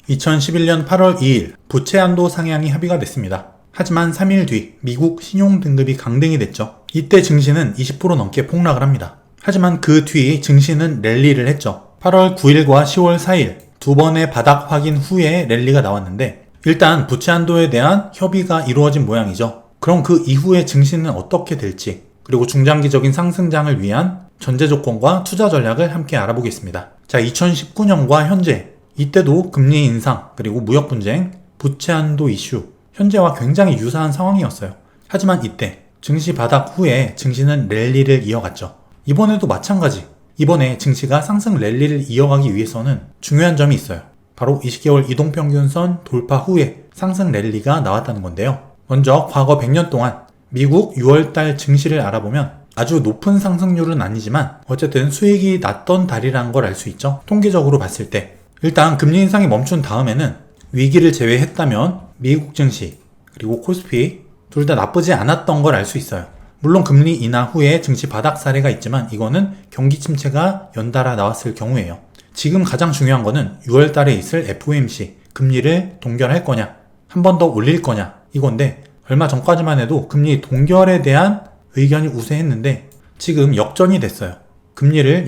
2011년 8월 2일 부채 한도 상향이 합의가 됐습니다. 하지만 3일 뒤 미국 신용등급이 강등이 됐죠. 이때 증시는 20% 넘게 폭락을 합니다. 하지만 그 뒤 증시는 랠리를 했죠. 8월 9일과 10월 4일 두 번의 바닥 확인 후에 랠리가 나왔는데 일단 부채 한도에 대한 협의가 이루어진 모양이죠. 그럼 그 이후에 증시는 어떻게 될지 그리고 중장기적인 상승장을 위한 전제 조건과 투자 전략을 함께 알아보겠습니다. 자, 2019년과 현재 이때도 금리 인상 그리고 무역 분쟁, 부채 한도 이슈 현재와 굉장히 유사한 상황이었어요. 하지만 이때 증시 바닥 후에 증시는 랠리를 이어갔죠. 이번에도 마찬가지. 이번에 증시가 상승 랠리를 이어가기 위해서는 중요한 점이 있어요. 바로 20개월 이동평균선 돌파 후에 상승 랠리가 나왔다는 건데요. 먼저 과거 100년 동안 미국 6월달 증시를 알아보면 아주 높은 상승률은 아니지만 어쨌든 수익이 났던 달이라는 걸 알 수 있죠. 통계적으로 봤을 때 일단 금리 인상이 멈춘 다음에는 위기를 제외했다면 미국 증시 그리고 코스피 둘 다 나쁘지 않았던 걸 알 수 있어요. 물론 금리 인하 후에 증시 바닥 사례가 있지만 이거는 경기 침체가 연달아 나왔을 경우예요. 지금 가장 중요한 거는 6월 달에 있을 FOMC 금리를 동결할 거냐 한 번 더 올릴 거냐 이건데 얼마 전까지만 해도 금리 동결에 대한 의견이 우세했는데 지금 역전이 됐어요. 금리를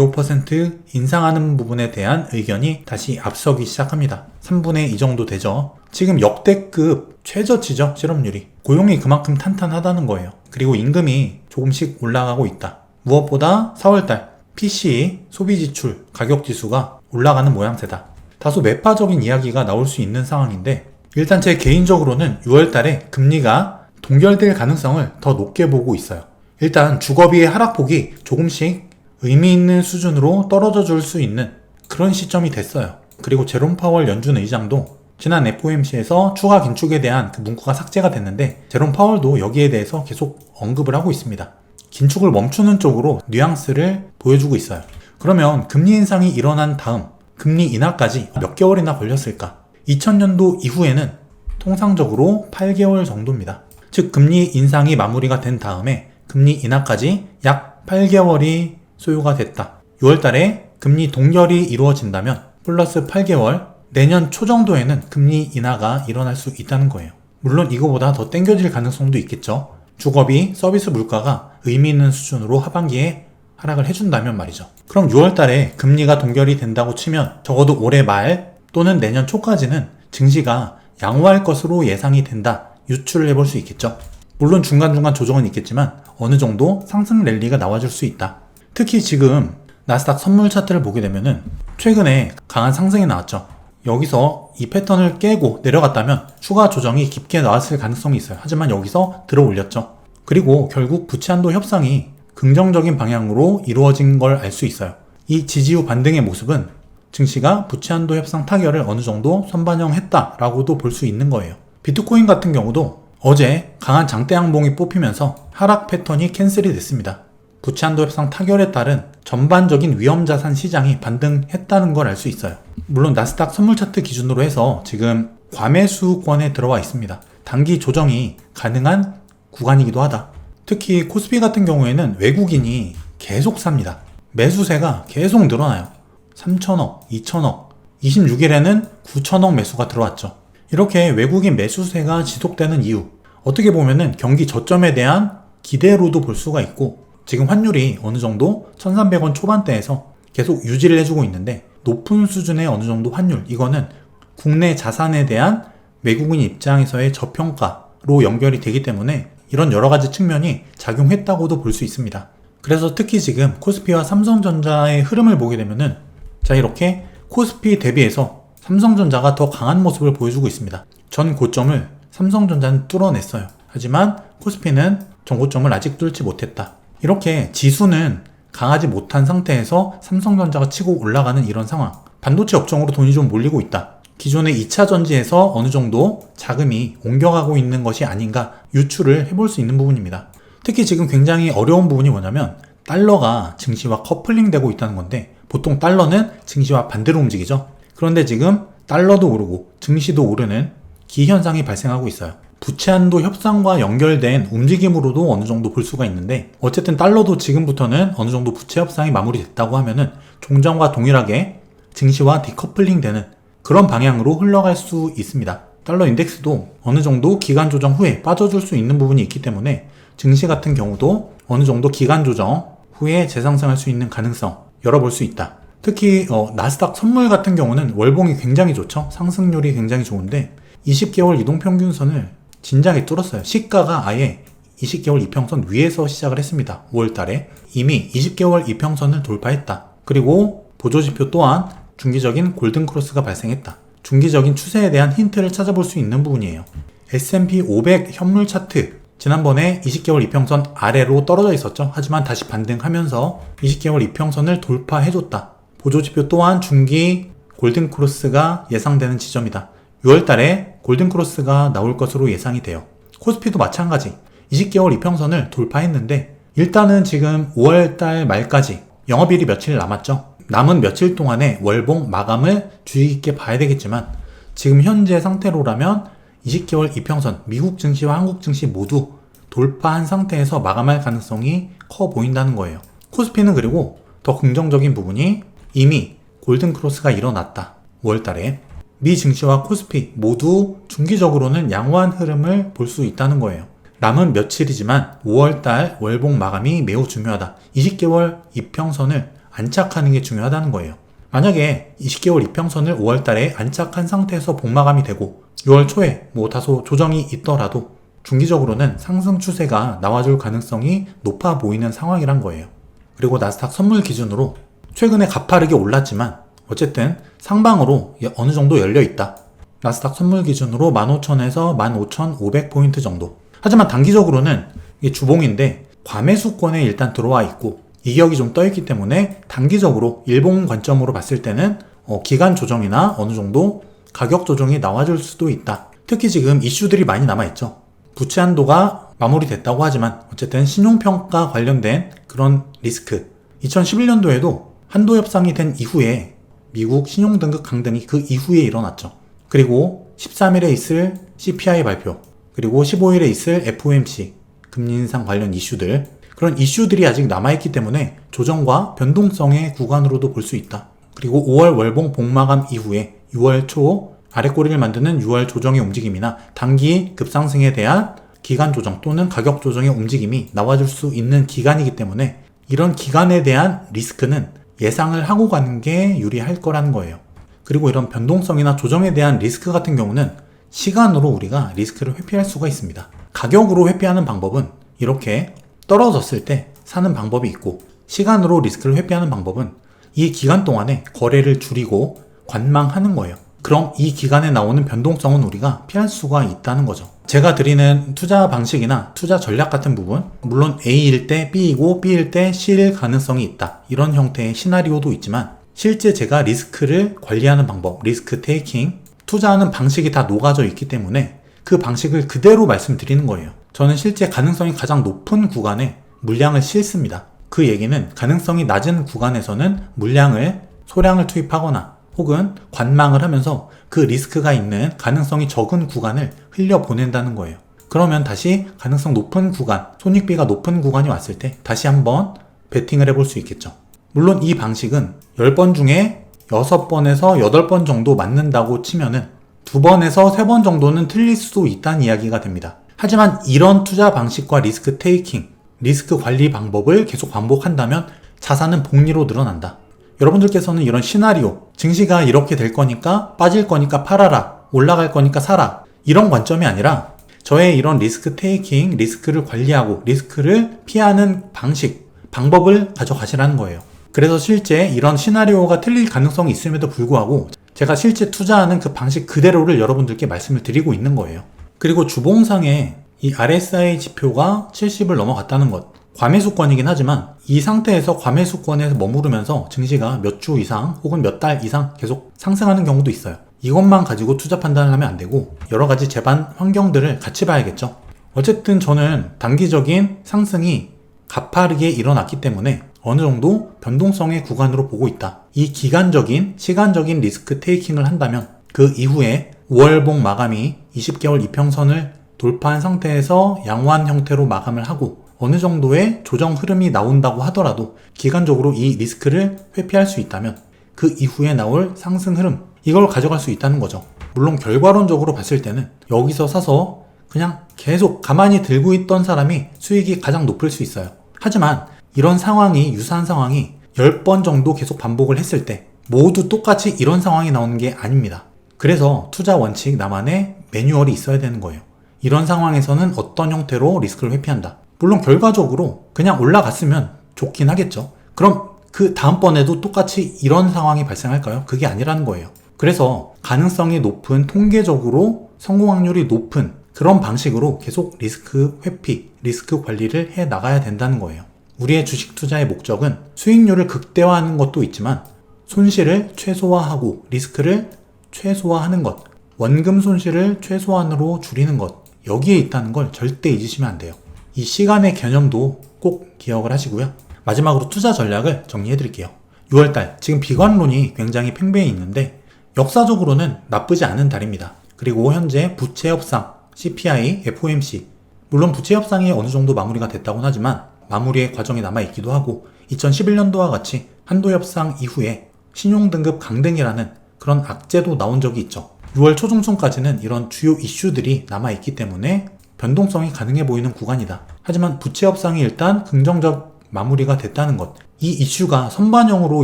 0.25% 인상하는 부분에 대한 의견이 다시 앞서기 시작합니다. 3분의 2 정도 되죠. 지금 역대급 최저치죠, 실업률이. 고용이 그만큼 탄탄하다는 거예요. 그리고 임금이 조금씩 올라가고 있다. 무엇보다 4월달 PCE, 소비지출, 가격지수가 올라가는 모양새다. 다소 매파적인 이야기가 나올 수 있는 상황인데 일단 제 개인적으로는 6월달에 금리가 동결될 가능성을 더 높게 보고 있어요. 일단 주거비의 하락폭이 조금씩 의미 있는 수준으로 떨어져 줄 수 있는 그런 시점이 됐어요. 그리고 제롬 파월 연준 의장도 지난 FOMC에서 추가 긴축에 대한 그 문구가 삭제가 됐는데 제롬 파월도 여기에 대해서 계속 언급을 하고 있습니다. 긴축을 멈추는 쪽으로 뉘앙스를 보여주고 있어요. 그러면 금리 인상이 일어난 다음 금리 인하까지 몇 개월이나 걸렸을까? 2000년도 이후에는 통상적으로 8개월 정도입니다. 즉 금리 인상이 마무리가 된 다음에 금리 인하까지 약 8개월이 소요가 됐다. 6월달에 금리 동결이 이루어진다면 플러스 8개월 내년 초 정도에는 금리 인하가 일어날 수 있다는 거예요. 물론 이거보다 더 땡겨질 가능성도 있겠죠. 주거비, 서비스 물가가 의미 있는 수준으로 하반기에 하락을 해준다면 말이죠. 그럼 6월달에 금리가 동결이 된다고 치면 적어도 올해 말 또는 내년 초까지는 증시가 양호할 것으로 예상이 된다. 유추를 해볼 수 있겠죠. 물론 중간중간 조정은 있겠지만 어느 정도 상승 랠리가 나와줄 수 있다. 특히 지금 나스닥 선물 차트를 보게 되면은 최근에 강한 상승이 나왔죠. 여기서 이 패턴을 깨고 내려갔다면 추가 조정이 깊게 나왔을 가능성이 있어요. 하지만 여기서 들어 올렸죠. 그리고 결국 부채 한도 협상이 긍정적인 방향으로 이루어진 걸 알 수 있어요. 이 지지 후 반등의 모습은 증시가 부채 한도 협상 타결을 어느 정도 선반영했다라고도 볼 수 있는 거예요. 비트코인 같은 경우도 어제 강한 장대 양봉이 뽑히면서 하락 패턴이 캔슬이 됐습니다. 부채 한도 협상 타결에 따른 전반적인 위험자산 시장이 반등했다는 걸 알 수 있어요. 물론 나스닥 선물 차트 기준으로 해서 지금 과매수권에 들어와 있습니다. 단기 조정이 가능한 구간이기도 하다. 특히 코스피 같은 경우에는 외국인이 계속 삽니다. 매수세가 계속 늘어나요. 3천억, 2천억, 26일에는 9천억 매수가 들어왔죠. 이렇게 외국인 매수세가 지속되는 이유, 어떻게 보면은 경기 저점에 대한 기대로도 볼 수가 있고 지금 환율이 어느 정도 1,300원 초반대에서 계속 유지를 해주고 있는데 높은 수준의 어느 정도 환율, 이거는 국내 자산에 대한 외국인 입장에서의 저평가로 연결이 되기 때문에 이런 여러 가지 측면이 작용했다고도 볼 수 있습니다. 그래서 특히 지금 코스피와 삼성전자의 흐름을 보게 되면은 자, 이렇게 코스피 대비해서 삼성전자가 더 강한 모습을 보여주고 있습니다. 전 고점을 삼성전자는 뚫어냈어요. 하지만 코스피는 전 고점을 아직 뚫지 못했다. 이렇게 지수는 강하지 못한 상태에서 삼성전자가 치고 올라가는 이런 상황. 반도체 업종으로 돈이 좀 몰리고 있다. 기존의 2차 전지에서 어느 정도 자금이 옮겨가고 있는 것이 아닌가 유추를 해볼 수 있는 부분입니다. 특히 지금 굉장히 어려운 부분이 뭐냐면 달러가 증시와 커플링 되고 있다는 건데 보통 달러는 증시와 반대로 움직이죠. 그런데 지금 달러도 오르고 증시도 오르는 기현상이 발생하고 있어요. 부채 한도 협상과 연결된 움직임으로도 어느 정도 볼 수가 있는데 어쨌든 달러도 지금부터는 어느 정도 부채 협상이 마무리됐다고 하면은 종전과 동일하게 증시와 디커플링 되는 그런 방향으로 흘러갈 수 있습니다. 달러 인덱스도 어느 정도 기간 조정 후에 빠져줄 수 있는 부분이 있기 때문에 증시 같은 경우도 어느 정도 기간 조정 후에 재상승할 수 있는 가능성 열어볼 수 있다. 특히 나스닥 선물 같은 경우는 월봉이 굉장히 좋죠. 상승률이 굉장히 좋은데 20개월 이동평균선을 진작에 뚫었어요. 시가가 아예 20개월 이평선 위에서 시작을 했습니다. 5월달에 이미 20개월 이평선을 돌파했다. 그리고 보조지표 또한 중기적인 골든크로스가 발생했다. 중기적인 추세에 대한 힌트를 찾아볼 수 있는 부분이에요. S&P 500 현물 차트 지난번에 20개월 이평선 아래로 떨어져 있었죠. 하지만 다시 반등하면서 20개월 이평선을 돌파해줬다. 보조지표 또한 중기 골든크로스가 예상되는 지점이다. 6월달에 골든크로스가 나올 것으로 예상이 돼요. 코스피도 마찬가지 20개월 이평선을 돌파했는데 일단은 지금 5월달 말까지 영업일이 며칠 남았죠. 남은 며칠 동안의 월봉 마감을 주의 깊게 봐야 되겠지만 지금 현재 상태로라면 20개월 이평선 미국 증시와 한국 증시 모두 돌파한 상태에서 마감할 가능성이 커 보인다는 거예요. 코스피는 그리고 더 긍정적인 부분이 이미 골든크로스가 일어났다. 5월달에 미 증시와 코스피 모두 중기적으로는 양호한 흐름을 볼 수 있다는 거예요. 남은 며칠이지만 5월달 월봉 마감이 매우 중요하다. 20개월 이평선을 안착하는 게 중요하다는 거예요. 만약에 20개월 이평선을 5월달에 안착한 상태에서 복마감이 되고 6월 초에 다소 조정이 있더라도 중기적으로는 상승 추세가 나와줄 가능성이 높아 보이는 상황이란 거예요. 그리고 나스닥 선물 기준으로 최근에 가파르게 올랐지만 어쨌든 상방으로 어느 정도 열려 있다. 나스닥 선물 기준으로 15,000에서 15,500포인트 정도. 하지만 단기적으로는 이게 주봉인데 과매수권에 일단 들어와 있고 이격이 좀 떠있기 때문에 단기적으로 일봉 관점으로 봤을 때는 기간 조정이나 어느 정도 가격 조정이 나와줄 수도 있다. 특히 지금 이슈들이 많이 남아있죠. 부채 한도가 마무리됐다고 하지만 어쨌든 신용평가 관련된 그런 리스크 2011년도에도 한도 협상이 된 이후에 미국 신용등급 강등이 그 이후에 일어났죠. 그리고 13일에 있을 CPI 발표 그리고 15일에 있을 FOMC 금리 인상 관련 이슈들 그런 이슈들이 아직 남아있기 때문에 조정과 변동성의 구간으로도 볼 수 있다. 그리고 5월 월봉 복마감 이후에 6월 초 아래꼬리를 만드는 6월 조정의 움직임이나 단기 급상승에 대한 기간 조정 또는 가격 조정의 움직임이 나와줄 수 있는 기간이기 때문에 이런 기간에 대한 리스크는 예상을 하고 가는 게 유리할 거라는 거예요. 그리고 이런 변동성이나 조정에 대한 리스크 같은 경우는 시간으로 우리가 리스크를 회피할 수가 있습니다. 가격으로 회피하는 방법은 이렇게 떨어졌을 때 사는 방법이 있고 시간으로 리스크를 회피하는 방법은 이 기간 동안에 거래를 줄이고 관망하는 거예요. 그럼 이 기간에 나오는 변동성은 우리가 피할 수가 있다는 거죠. 제가 드리는 투자 방식이나 투자 전략 같은 부분 물론 A일 때 B이고 B일 때 C일 가능성이 있다. 이런 형태의 시나리오도 있지만 실제 제가 리스크를 관리하는 방법, 리스크 테이킹, 투자하는 방식이 다 녹아져 있기 때문에 그 방식을 그대로 말씀드리는 거예요. 저는 실제 가능성이 가장 높은 구간에 물량을 싣습니다. 그 얘기는 가능성이 낮은 구간에서는 물량을 소량을 투입하거나 혹은 관망을 하면서 그 리스크가 있는 가능성이 적은 구간을 흘려보낸다는 거예요. 그러면 다시 가능성 높은 구간, 손익비가 높은 구간이 왔을 때 다시 한번 베팅을 해볼 수 있겠죠. 물론 이 방식은 10번 중에 6번에서 8번 정도 맞는다고 치면은 2번에서 3번 정도는 틀릴 수도 있다는 이야기가 됩니다. 하지만 이런 투자 방식과 리스크 테이킹, 리스크 관리 방법을 계속 반복한다면 자산은 복리로 늘어난다. 여러분들께서는 이런 시나리오, 증시가 이렇게 될 거니까 빠질 거니까 팔아라, 올라갈 거니까 사라 이런 관점이 아니라 저의 이런 리스크 테이킹, 리스크를 관리하고 리스크를 피하는 방식, 방법을 가져가시라는 거예요. 그래서 실제 이런 시나리오가 틀릴 가능성이 있음에도 불구하고 제가 실제 투자하는 그 방식 그대로를 여러분들께 말씀을 드리고 있는 거예요. 그리고 주봉상에 이 RSI 지표가 70을 넘어갔다는 것, 과매수권이긴 하지만 이 상태에서 과매수권에서 머무르면서 증시가 몇 주 이상 혹은 몇 달 이상 계속 상승하는 경우도 있어요. 이것만 가지고 투자 판단을 하면 안 되고 여러 가지 재반 환경들을 같이 봐야겠죠. 어쨌든 저는 단기적인 상승이 가파르게 일어났기 때문에 어느 정도 변동성의 구간으로 보고 있다. 이 기간적인, 시간적인 리스크 테이킹을 한다면 그 이후에 5월봉 마감이 20개월 이평선을 돌파한 상태에서 양호한 형태로 마감을 하고 어느 정도의 조정 흐름이 나온다고 하더라도 기간적으로 이 리스크를 회피할 수 있다면 그 이후에 나올 상승 흐름, 이걸 가져갈 수 있다는 거죠. 물론 결과론적으로 봤을 때는 여기서 사서 그냥 계속 가만히 들고 있던 사람이 수익이 가장 높을 수 있어요. 하지만 이런 상황이, 유사한 상황이 10번 정도 계속 반복을 했을 때 모두 똑같이 이런 상황이 나오는 게 아닙니다. 그래서 투자 원칙 나만의 매뉴얼이 있어야 되는 거예요. 이런 상황에서는 어떤 형태로 리스크를 회피한다. 물론 결과적으로 그냥 올라갔으면 좋긴 하겠죠. 그럼 그 다음번에도 똑같이 이런 상황이 발생할까요? 그게 아니라는 거예요. 그래서 가능성이 높은, 통계적으로 성공 확률이 높은 그런 방식으로 계속 리스크 회피, 리스크 관리를 해 나가야 된다는 거예요. 우리의 주식 투자의 목적은 수익률을 극대화하는 것도 있지만 손실을 최소화하고 리스크를 최소화하는 것, 원금 손실을 최소한으로 줄이는 것, 여기에 있다는 걸 절대 잊으시면 안 돼요. 이 시간의 개념도 꼭 기억을 하시고요. 마지막으로 투자 전략을 정리해 드릴게요. 6월달, 지금 비관론이 굉장히 팽배해 있는데 역사적으로는 나쁘지 않은 달입니다. 그리고 현재 부채 협상, CPI, FOMC, 물론 부채 협상이 어느 정도 마무리가 됐다고는 하지만 마무리의 과정이 남아있기도 하고 2011년도와 같이 한도 협상 이후에 신용등급 강등이라는 그런 악재도 나온 적이 있죠. 6월 초중순까지는 이런 주요 이슈들이 남아있기 때문에 변동성이 가능해 보이는 구간이다. 하지만 부채 협상이 일단 긍정적 마무리가 됐다는 것, 이 이슈가 선반영으로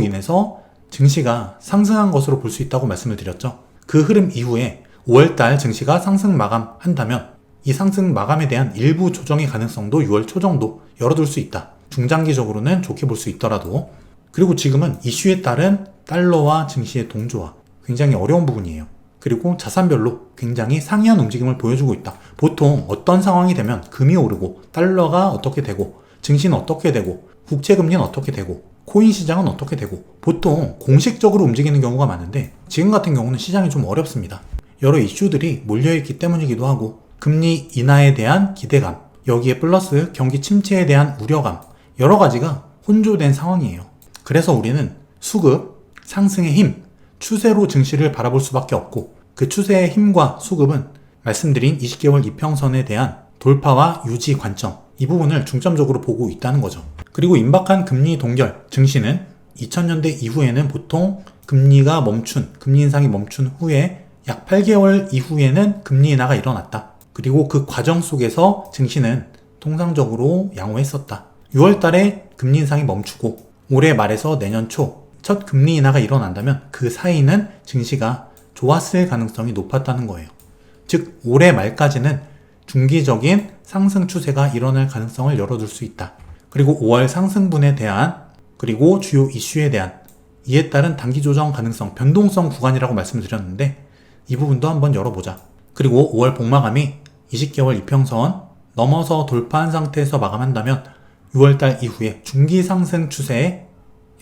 인해서 증시가 상승한 것으로 볼 수 있다고 말씀을 드렸죠. 그 흐름 이후에 5월달 증시가 상승 마감한다면 이 상승 마감에 대한 일부 조정의 가능성도 6월 초 정도 열어둘 수 있다. 중장기적으로는 좋게 볼 수 있더라도. 그리고 지금은 이슈에 따른 달러와 증시의 동조화, 굉장히 어려운 부분이에요. 그리고 자산별로 굉장히 상이한 움직임을 보여주고 있다. 보통 어떤 상황이 되면 금이 오르고 달러가 어떻게 되고 증시는 어떻게 되고 국채금리는 어떻게 되고 코인 시장은 어떻게 되고 보통 공식적으로 움직이는 경우가 많은데 지금 같은 경우는 시장이 좀 어렵습니다. 여러 이슈들이 몰려있기 때문이기도 하고 금리 인하에 대한 기대감, 여기에 플러스 경기 침체에 대한 우려감, 여러 가지가 혼조된 상황이에요. 그래서 우리는 수급, 상승의 힘, 추세로 증시를 바라볼 수밖에 없고 그 추세의 힘과 수급은 말씀드린 20개월 이평선에 대한 돌파와 유지 관점, 이 부분을 중점적으로 보고 있다는 거죠. 그리고 임박한 금리 동결, 증시는 2000년대 이후에는 보통 금리가 멈춘, 금리 인상이 멈춘 후에 약 8개월 이후에는 금리 인하가 일어났다. 그리고 그 과정 속에서 증시는 통상적으로 양호했었다. 6월 달에 금리 인상이 멈추고 올해 말에서 내년 초 첫 금리 인하가 일어난다면 그 사이는 증시가 좋았을 가능성이 높았다는 거예요. 즉 올해 말까지는 중기적인 상승 추세가 일어날 가능성을 열어둘 수 있다. 그리고 5월 상승분에 대한 그리고 주요 이슈에 대한 이에 따른 단기 조정 가능성, 변동성 구간이라고 말씀을 드렸는데 이 부분도 한번 열어보자. 그리고 5월 복마감이 20개월 이평선 넘어서 돌파한 상태에서 마감한다면 6월달 이후에 중기 상승 추세에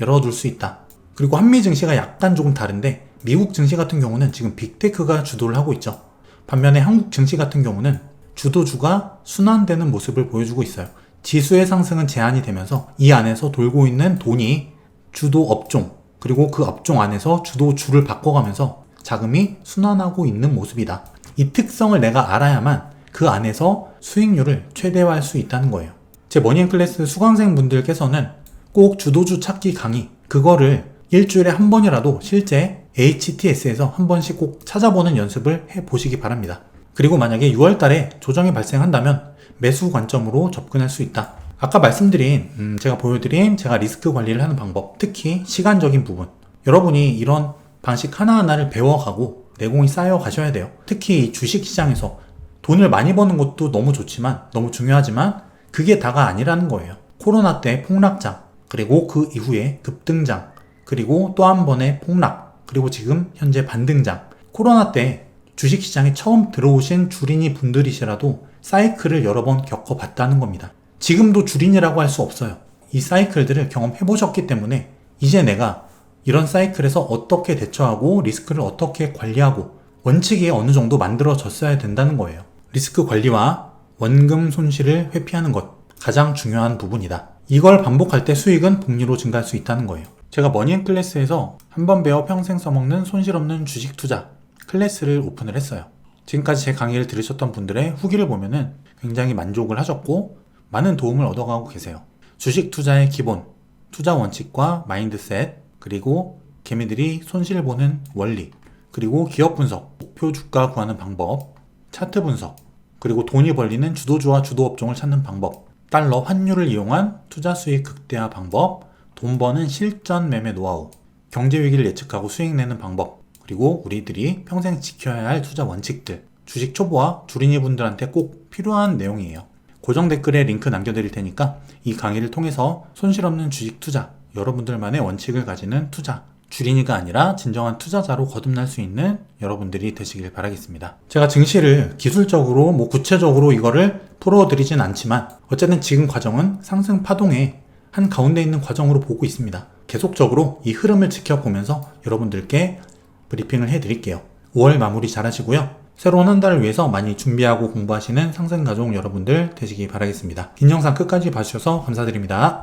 열어둘 수 있다. 그리고 한미 증시가 약간 조금 다른데 미국 증시 같은 경우는 지금 빅테크가 주도를 하고 있죠. 반면에 한국 증시 같은 경우는 주도주가 순환되는 모습을 보여주고 있어요. 지수의 상승은 제한이 되면서 이 안에서 돌고 있는 돈이 주도 업종 그리고 그 업종 안에서 주도주를 바꿔가면서 자금이 순환하고 있는 모습이다. 이 특성을 내가 알아야만 그 안에서 수익률을 최대화할 수 있다는 거예요. 제 머니앤클래스 수강생분들께서는 꼭 주도주 찾기 강의, 그거를 일주일에 한 번이라도 실제 HTS에서 한 번씩 꼭 찾아보는 연습을 해보시기 바랍니다. 그리고 만약에 6월 달에 조정이 발생한다면 매수 관점으로 접근할 수 있다. 아까 말씀드린 제가 리스크 관리를 하는 방법, 특히 시간적인 부분, 여러분이 이런 방식 하나하나를 배워가고 내공이 쌓여 가셔야 돼요. 특히 주식시장에서 돈을 많이 버는 것도 너무 좋지만 너무 중요하지만 그게 다가 아니라는 거예요. 코로나 때 폭락장, 그리고 그 이후에 급등장, 그리고 또 한 번의 폭락, 그리고 지금 현재 반등장. 코로나 때 주식시장에 처음 들어오신 주린이 분들이시라도 사이클을 여러 번 겪어봤다는 겁니다. 지금도 주린이라고 할 수 없어요. 이 사이클들을 경험해보셨기 때문에 이제 내가 이런 사이클에서 어떻게 대처하고 리스크를 어떻게 관리하고 원칙이 어느 정도 만들어졌어야 된다는 거예요. 리스크 관리와 원금 손실을 회피하는 것, 가장 중요한 부분이다. 이걸 반복할 때 수익은 복리로 증가할 수 있다는 거예요. 제가 머니앤클래스에서 한번 배워 평생 써먹는 손실 없는 주식 투자 클래스를 오픈을 했어요. 지금까지 제 강의를 들으셨던 분들의 후기를 보면은 굉장히 만족을 하셨고 많은 도움을 얻어가고 계세요. 주식 투자의 기본, 투자 원칙과 마인드셋, 그리고 개미들이 손실을 보는 원리, 그리고 기업 분석, 목표 주가 구하는 방법, 차트 분석, 그리고 돈이 벌리는 주도주와 주도업종을 찾는 방법, 달러 환율을 이용한 투자 수익 극대화 방법, 돈 버는 실전 매매 노하우, 경제 위기를 예측하고 수익 내는 방법, 그리고 우리들이 평생 지켜야 할 투자 원칙들, 주식 초보와 주린이 분들한테 꼭 필요한 내용이에요. 고정 댓글에 링크 남겨드릴 테니까 이 강의를 통해서 손실 없는 주식 투자, 여러분들만의 원칙을 가지는 투자, 주린이가 아니라 진정한 투자자로 거듭날 수 있는 여러분들이 되시길 바라겠습니다. 제가 증시를 기술적으로 구체적으로 이거를 풀어드리진 않지만 어쨌든 지금 과정은 상승 파동의 한 가운데 있는 과정으로 보고 있습니다. 계속적으로 이 흐름을 지켜보면서 여러분들께 브리핑을 해드릴게요. 5월 마무리 잘 하시고요. 새로운 한 달을 위해서 많이 준비하고 공부하시는 상승가족 여러분들 되시기 바라겠습니다. 긴 영상 끝까지 봐주셔서 감사드립니다.